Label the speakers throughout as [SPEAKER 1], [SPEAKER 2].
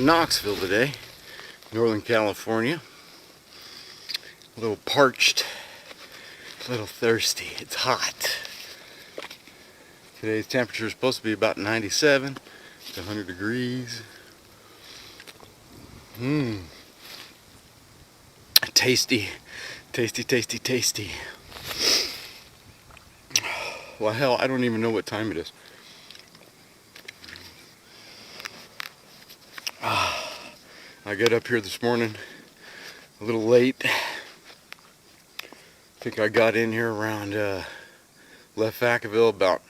[SPEAKER 1] in Knoxville today, Northern California. A little parched, a little thirsty. It's hot. Today's temperature is supposed to be about 97 to 100 degrees. Tasty, tasty, tasty, tasty. Well, hell, I don't even know what time it is. I got up here this morning a little late. I think I got in here around, left Vacaville about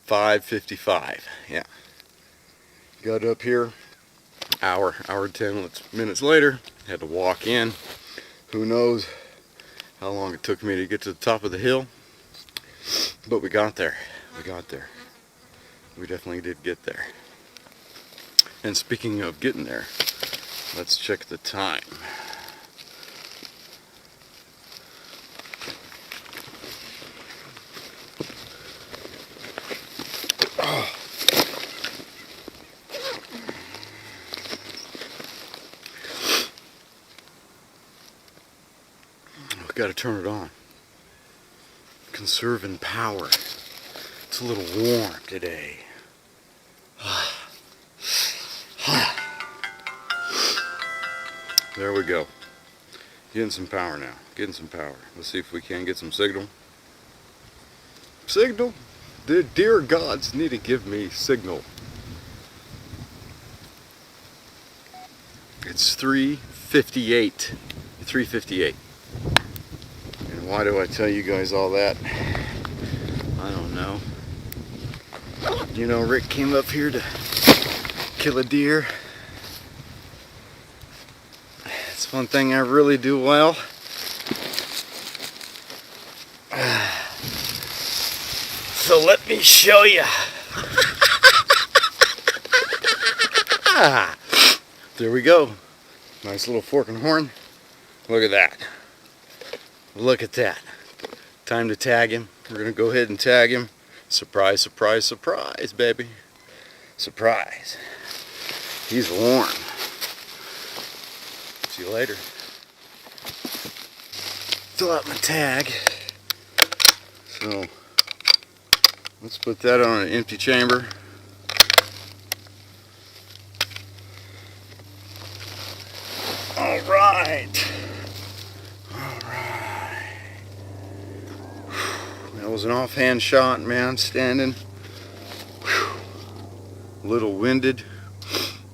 [SPEAKER 1] 5:55. Yeah. Got up here, hour 10 minutes later. Had to walk in. Who knows how long it took me to get to the top of the hill. But we got there. We got there. We definitely did get there. And speaking of getting there, let's check the time. We've got to turn it on. Conserving power. It's a little warm today. There we go. Getting some power now. Getting some power. Let's see if we can get some signal. Signal? The dear gods need to give me signal. It's 3:58. 3:58. And why do I tell you guys all that? I don't know. You know, Rick came up here to kill a deer. It's one thing I really do well. So let me show you. There we go. Nice little fork and horn. Look at that. Look at that. Time to tag him. We're going to go ahead and tag him. Surprise, surprise, surprise, baby. Surprise. He's warm. See you later. Fill out my tag. So, let's put that on an empty chamber. Alright. Alright. That was an offhand shot, man, standing. A little winded.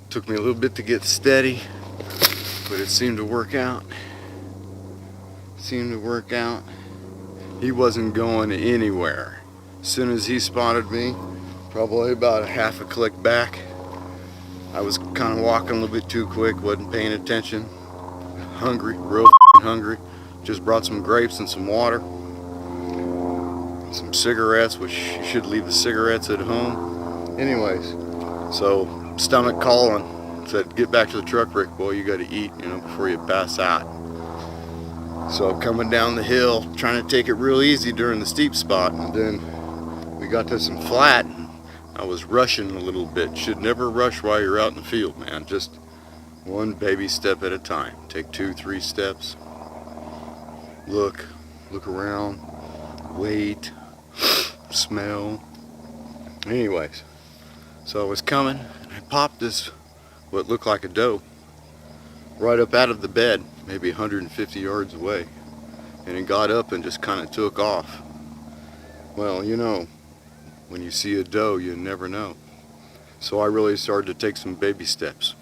[SPEAKER 1] Took me a little bit to get steady, but it seemed to work out. Seemed to work out. He wasn't going anywhere. As soon as he spotted me, probably about a half a click back, I was kind of walking a little bit too quick, wasn't paying attention. Hungry, real hungry. Just brought some grapes and some water. Some cigarettes, which you should leave the cigarettes at home. Anyways, so stomach calling. Said, get back to the truck, Rick, boy, you got to eat, you know, before you pass out. So coming down the hill, trying to take it real easy during the steep spot, and then we got to some flat. I was rushing a little bit. Should never rush while you're out in the field, man. Just one baby step at a time. Take 2-3 steps. Look around, wait, smell. Anyways, so I was coming, and I popped this, what looked like a doe, right up out of the bed, maybe 150 yards away, and it got up and just kind of took off. Well, you know, when you see a doe, you never know. So I really started to take some baby steps,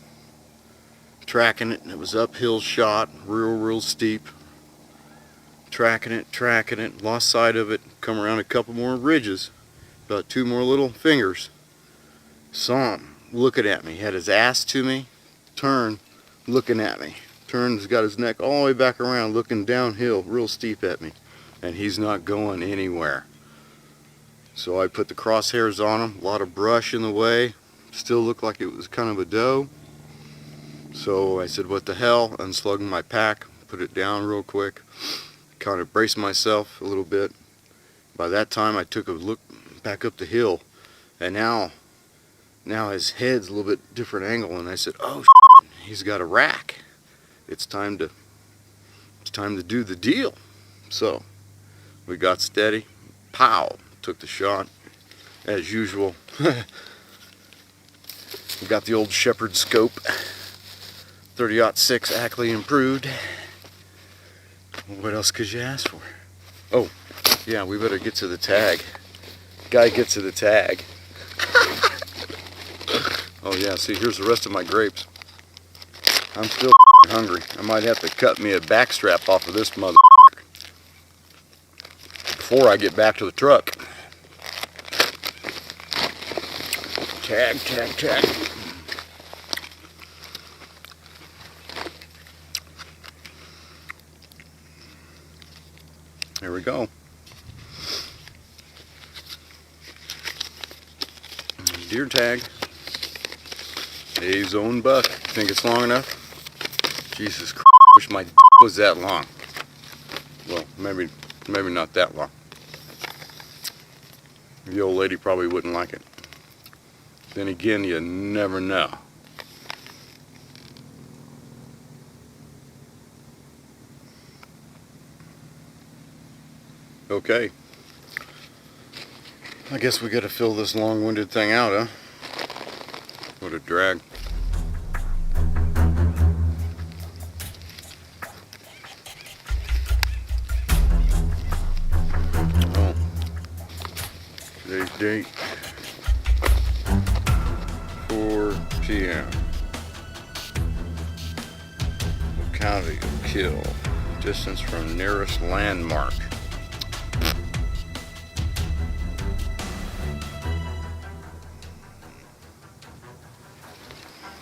[SPEAKER 1] tracking it, and it was uphill shot, real steep. Tracking it, lost sight of it, come around a couple more ridges, about 2 more little fingers. Saw him looking at me, had his ass to me, turned, looking at me. Turns, got his neck all the way back around, looking downhill, real steep at me. And he's not going anywhere. So I put the crosshairs on him, a lot of brush in the way, still looked like it was kind of a doe. So I said, what the hell, unslung my pack, put it down real quick, kind of braced myself a little bit. By that time I took a look back up the hill, and now Now his head's a little bit different angle, and I said, oh, he's got a rack. It's time to do the deal. So we got steady. Pow! Took the shot as usual. We got the old Shepherd scope, 30-06 Ackley improved. What else could you ask for? Oh, yeah, we better get to the tag. Guy gets to the tag. Oh yeah, see, here's the rest of my grapes. I'm still hungry. I might have to cut me a backstrap off of this mother before I get back to the truck. Tag, tag, tag. There we go. Deer tag. A zone buck. Think it's long enough? Jesus Christ, wish my was that long. Well, maybe not that long. The old lady probably wouldn't like it. Then again, you never know. Okay. I guess we gotta fill this long-winded thing out, huh? What a drag. Oh. Today's date. 4 p.m. County of kill. Distance from nearest landmark.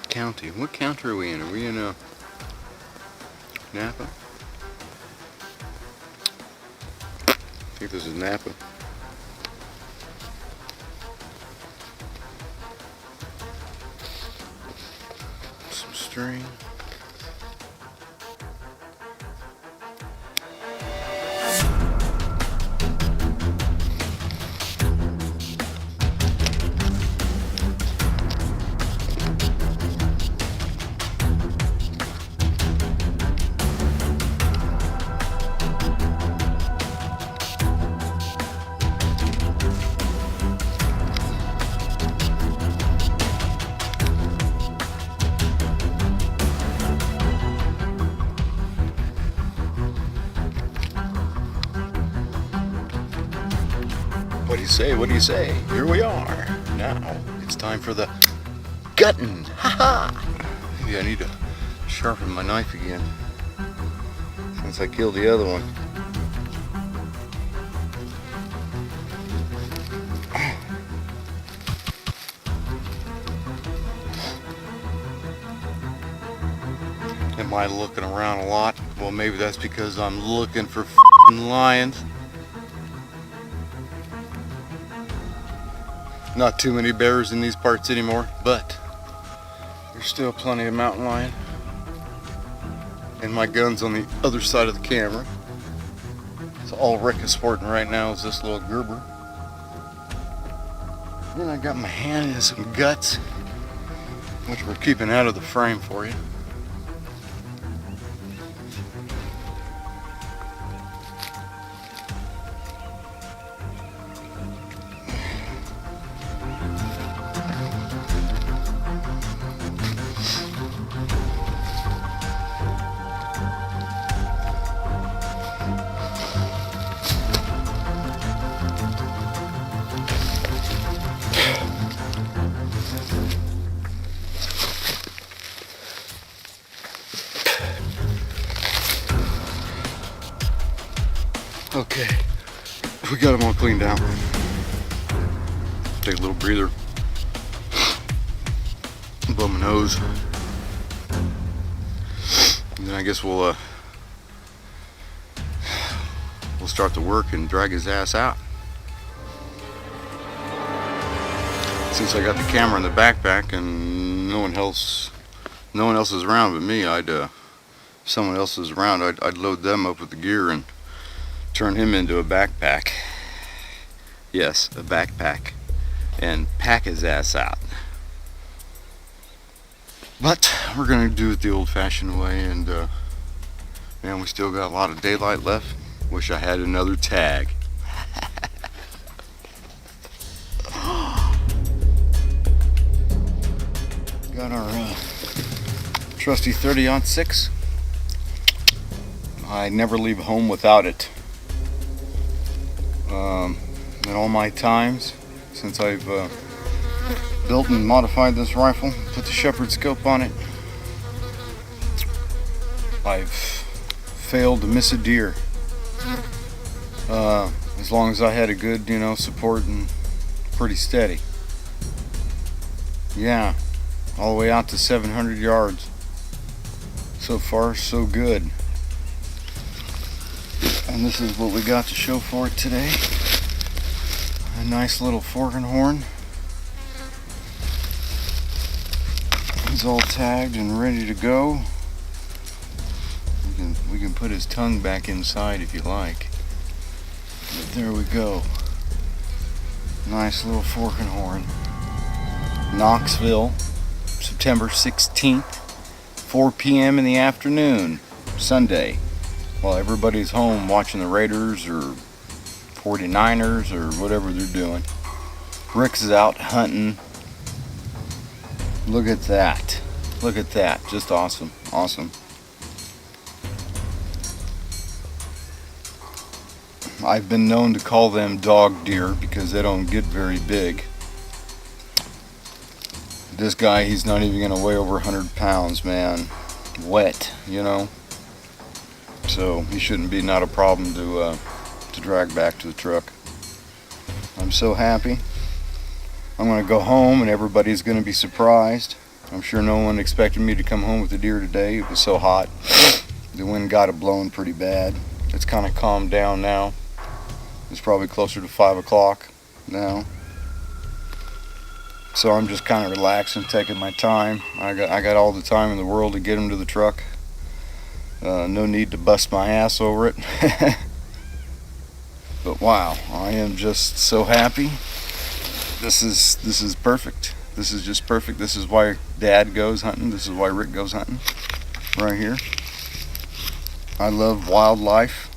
[SPEAKER 1] County. What county are we in? Are we in Napa? I think this is Napa. Some string. What do you say? What do you say? Here we are. Now it's time for the gutting. Ha ha! Maybe I need to sharpen my knife again since I killed the other one. Am I looking around a lot? Well, maybe that's because I'm looking for f***ing lions. Not too many bears in these parts anymore, but there's still plenty of mountain lion. And my gun's on the other side of the camera. So all Rick is sporting right now is this little Gerber. Then I got my hand in some guts, which we're keeping out of the frame for you. Okay, we got them all cleaned out. Take a little breather, blow my nose, and then I guess we'll start the work and drag his ass out. Since I got the camera in the backpack and no one else is around but me, if someone else is around, I'd load them up with the gear and turn him into a backpack. Yes, a backpack. And pack his ass out. But we're gonna do it the old-fashioned way, and man, we still got a lot of daylight left. Wish I had another tag. Got our trusty 30-06. I never leave home without it. In all my times since I've built and modified this rifle, put the Shepherd scope on it, I've failed to miss a deer. As long as I had a good, support and pretty steady. Yeah, all the way out to 700 yards. So far, so good. And this is what we got to show for it today. A nice little fork and horn. He's all tagged and ready to go. We can put his tongue back inside if you like. But there we go. Nice little fork and horn. Knoxville, September 16th, 4 p.m. in the afternoon, Sunday. While everybody's home watching the Raiders or 49ers or whatever they're doing. Rick's out hunting. Look at that. Look at that. Just awesome. Awesome. I've been known to call them dog deer because they don't get very big. This guy, he's not even going to weigh over 100 pounds, man. Wet, So he shouldn't be not a problem to drag back to the truck. I'm so happy. I'm going to go home and everybody's going to be surprised. I'm sure no one expected me to come home with a deer today. It was so hot. The wind got it blowing pretty bad. It's kind of calmed down now. It's probably closer to 5 o'clock now. So I'm just kind of relaxing, taking my time. I got all the time in the world to get him to the truck. No need to bust my ass over it. But wow, I am just so happy. This is perfect. This is just perfect. This is why Dad goes hunting. This is why Rick goes hunting. Right here. I love wildlife.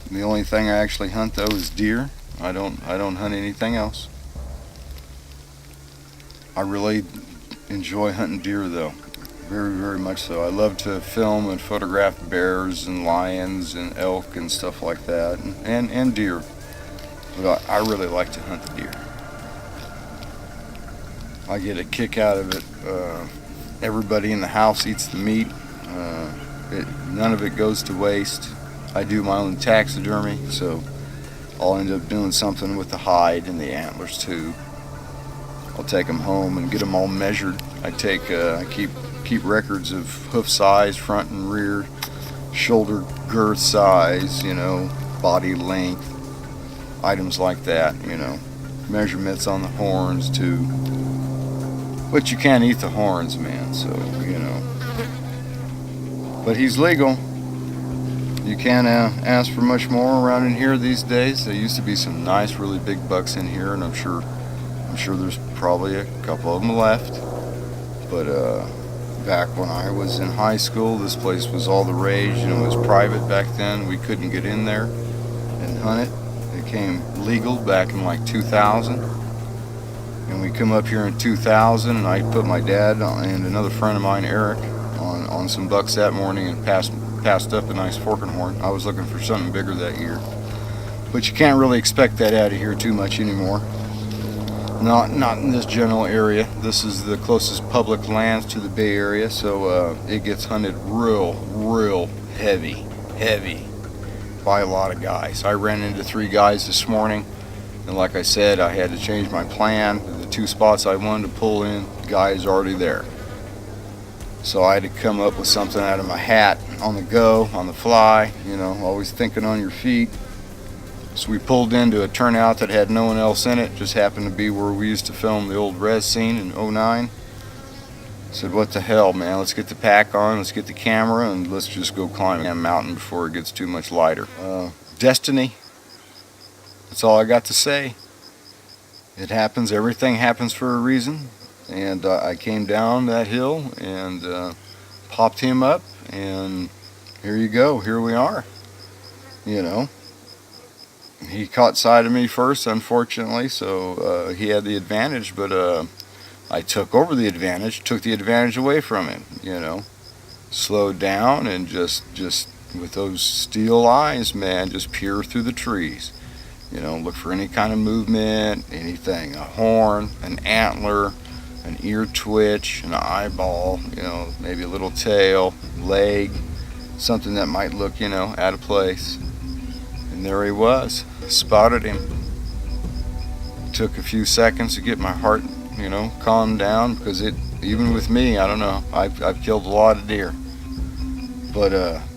[SPEAKER 1] The only thing I actually hunt though is deer. I don't hunt anything else. I really enjoy hunting deer though. Very, very much so. I love to film and photograph bears and lions and elk and stuff like that, and deer. But I really like to hunt the deer. I get a kick out of it. Everybody in the house eats the meat. None of it goes to waste. I do my own taxidermy, so I'll end up doing something with the hide and the antlers too. I'll take them home and get them all measured. I keep records of hoof size, front and rear, shoulder girth size, body length, items like that, measurements on the horns too. But you can't eat the horns, man, so, But he's legal. You can't ask for much more around in here these days. There used to be some nice, really big bucks in here, and I'm sure there's probably a couple of them left. But back when I was in high school, this place was all the rage. It was private back then. We couldn't get in there and hunt it. It became legal back in like 2000. And we come up here in 2000, and I put my dad and another friend of mine, Eric, on some bucks that morning and passed up a nice fork and horn. I was looking for something bigger that year. But you can't really expect that out of here too much anymore. Not in this general area. This is the closest public lands to the Bay Area, so it gets hunted real heavy by a lot of guys. I ran into 3 guys this morning, and like I said, I had to change my plan. The 2 spots I wanted to pull in, the guy's already there. So I had to come up with something out of my hat, on the go, on the fly, always thinking on your feet. So we pulled into a turnout that had no one else in it. Just happened to be where we used to film the old res scene in '09. Said, what the hell, man? Let's get the pack on, let's get the camera, and let's just go climb that mountain before it gets too much lighter. Destiny. That's all I got to say. It happens. Everything happens for a reason. and I came down that hill and popped him up, and here you go, here we are. You know, he caught sight of me first, unfortunately, so he had the advantage, but I took over the advantage, took the advantage away from him, you know. Slowed down and just with those steel eyes, man, just peer through the trees. You know, look for any kind of movement, anything, a horn, an antler, an ear twitch, an eyeball, you know, maybe a little tail, leg, something that might look, you know, out of place. And there he was. Spotted him. Took a few seconds to get my heart, you know, calmed down, because even with me, I don't know, I've killed a lot of deer, but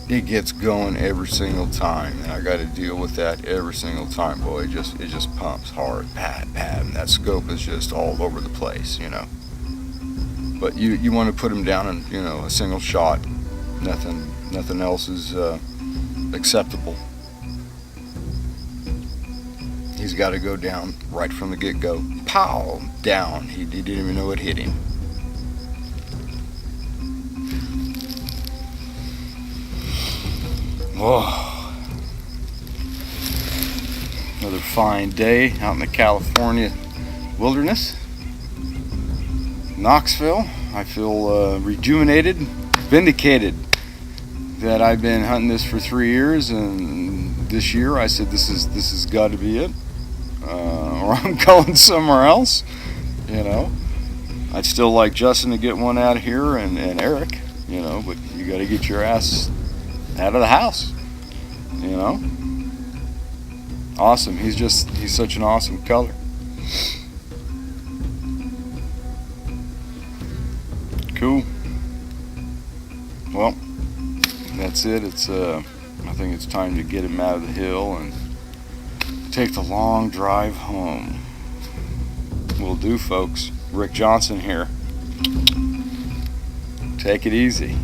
[SPEAKER 1] it gets going every single time, and I got to deal with that every single time, boy. It just pumps hard, pat, and that scope is just all over the place, you know. But you want to put him down in, you know, a single shot. Nothing else is acceptable. He's got to go down right from the get-go. Pow! Down. He didn't even know it hit him. Whoa. Another fine day out in the California wilderness. Knoxville. I feel rejuvenated, vindicated that I've been hunting this for 3 years, and this year I said this has got to be it, or I'm going somewhere else. You know, I'd still like Justin to get one out of here, and Eric, you know, but you got to get your ass out of the house, you know. Awesome. He's such an awesome color. Cool. Well, that's it. I think it's time to get him out of the hill and take the long drive home. Will do, folks. Rick Johnson here. Take it easy.